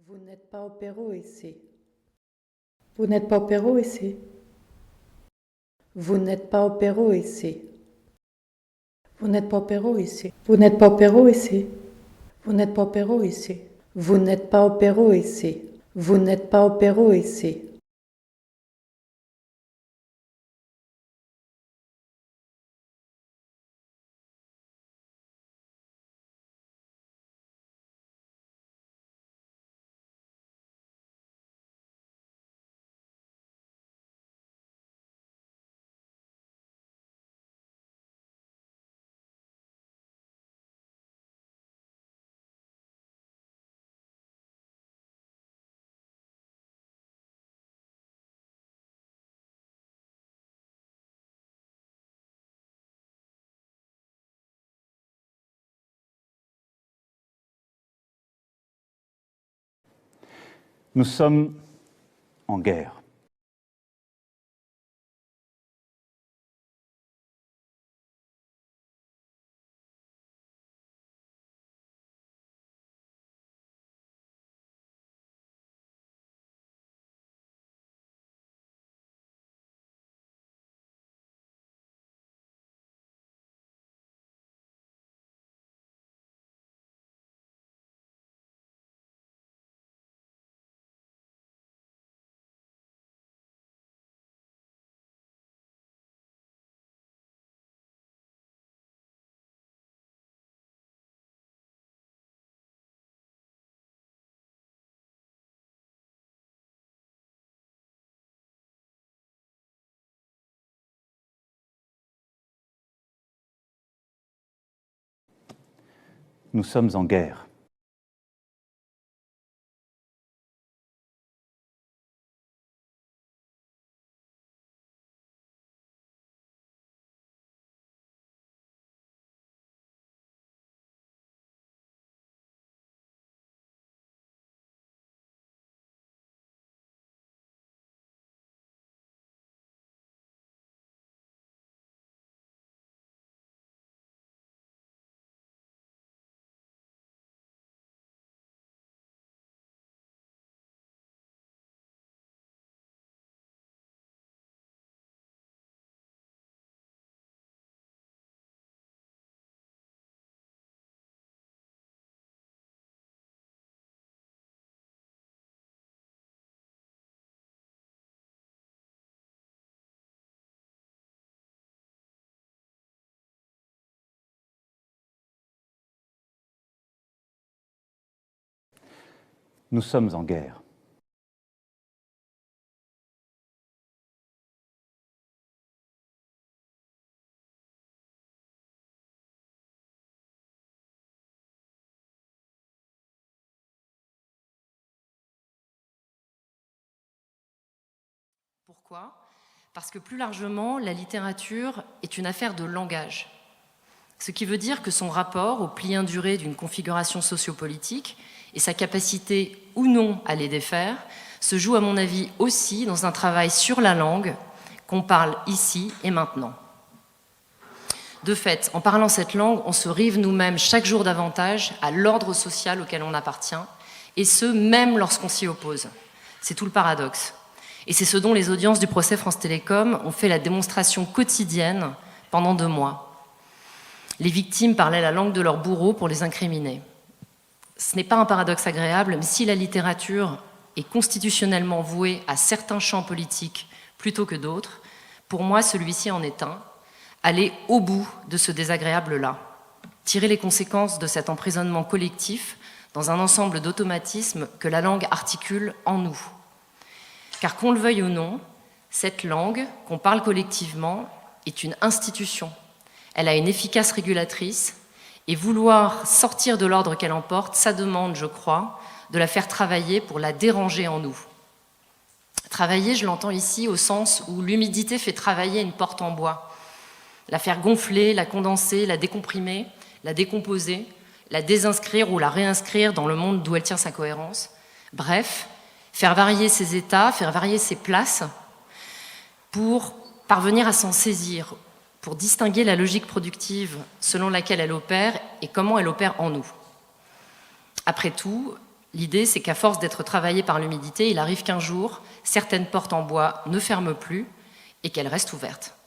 Vous n'êtes pas au Pérou ici. Vous n'êtes pas au Pérou ici. Vous n'êtes pas au Pérou ici. Vous n'êtes pas au Pérou ici. Vous n'êtes pas au Pérou ici. Vous n'êtes pas au Pérou ici. Vous n'êtes pas au Pérou ici. Vous n'êtes pas au Pérou ici. Nous sommes en guerre. Nous sommes en guerre. Nous sommes en guerre. Pourquoi ? Parce que plus largement, la littérature est une affaire de langage. Ce qui veut dire que son rapport au pli induré d'une configuration sociopolitique et sa capacité ou non à les défaire se joue à mon avis aussi dans un travail sur la langue qu'on parle ici et maintenant. De fait, en parlant cette langue, on se rive nous-mêmes chaque jour davantage à l'ordre social auquel on appartient, et ce, même lorsqu'on s'y oppose. C'est tout le paradoxe. Et c'est ce dont les audiences du procès France Télécom ont fait la démonstration quotidienne pendant 2 mois. Les victimes parlaient la langue de leurs bourreaux pour les incriminer. Ce n'est pas un paradoxe agréable, mais si la littérature est constitutionnellement vouée à certains champs politiques plutôt que d'autres, pour moi, celui-ci en est un. Aller au bout de ce désagréable-là, tirer les conséquences de cet emprisonnement collectif dans un ensemble d'automatismes que la langue articule en nous. Car qu'on le veuille ou non, cette langue qu'on parle collectivement est une institution. Elle a une efficace régulatrice et vouloir sortir de l'ordre qu'elle emporte, ça demande, je crois, de la faire travailler pour la déranger en nous. Travailler, je l'entends ici au sens où l'humidité fait travailler une porte en bois. La faire gonfler, la condenser, la décomprimer, la décomposer, la désinscrire ou la réinscrire dans le monde d'où elle tire sa cohérence. Bref, faire varier ses états, faire varier ses places pour parvenir à s'en saisir, pour distinguer la logique productive selon laquelle elle opère et comment elle opère en nous. Après tout, L'idée, c'est qu'à force d'être travaillé par l'humidité, il arrive qu'un jour, certaines portes en bois ne ferment plus et qu'elles restent ouvertes.